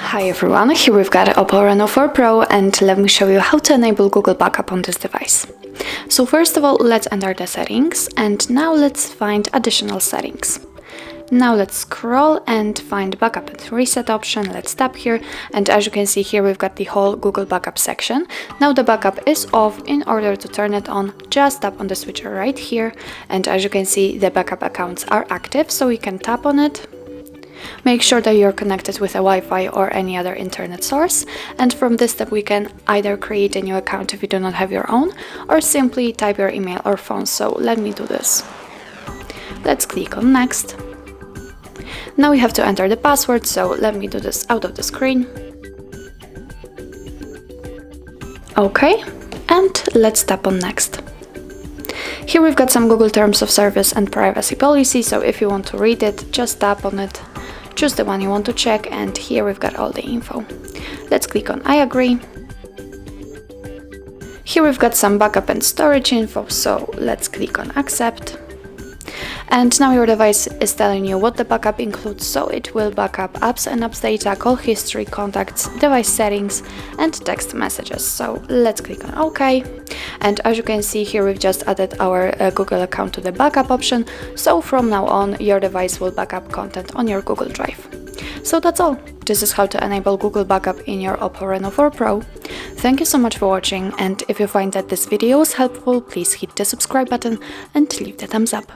Hi everyone, here we've got OPPO Reno4 Pro and let me show you how to enable Google Backup on this device. So first of all, let's enter the settings and now let's find additional settings. Now let's scroll and find Backup and Reset option. Let's tap here and as you can see here we've got the whole Google Backup section. Now the backup is off. In order to turn it on, just tap on the switcher right here and as you can see the backup accounts are active, so you can tap on it. Make sure that you're connected with a Wi-Fi or any other internet source, and from this step we can either create a new account if you do not have your own or simply type your email or phone. So let me do this. Let's click on next. Now we have to enter the password, so let me do this out of the screen. Okay, and let's tap on next. Here we've got some Google Terms of Service and Privacy Policy, so if you want to read it, just tap on it. Choose the one you want to check and here we've got all the info. Let's click on I agree. Here we've got some backup and storage info, so let's click on accept. And now your device is telling you what the backup includes, so it will backup apps and apps data, call history, contacts, device settings and text messages. So let's click on OK. And as you can see here, we've just added our Google account to the backup option, so from now on your device will backup content on your Google Drive. So that's all. This is how to enable Google Backup in your OPPO Reno4 Pro. Thank you so much for watching, and if you find that this video was helpful, please hit the subscribe button and leave the thumbs up.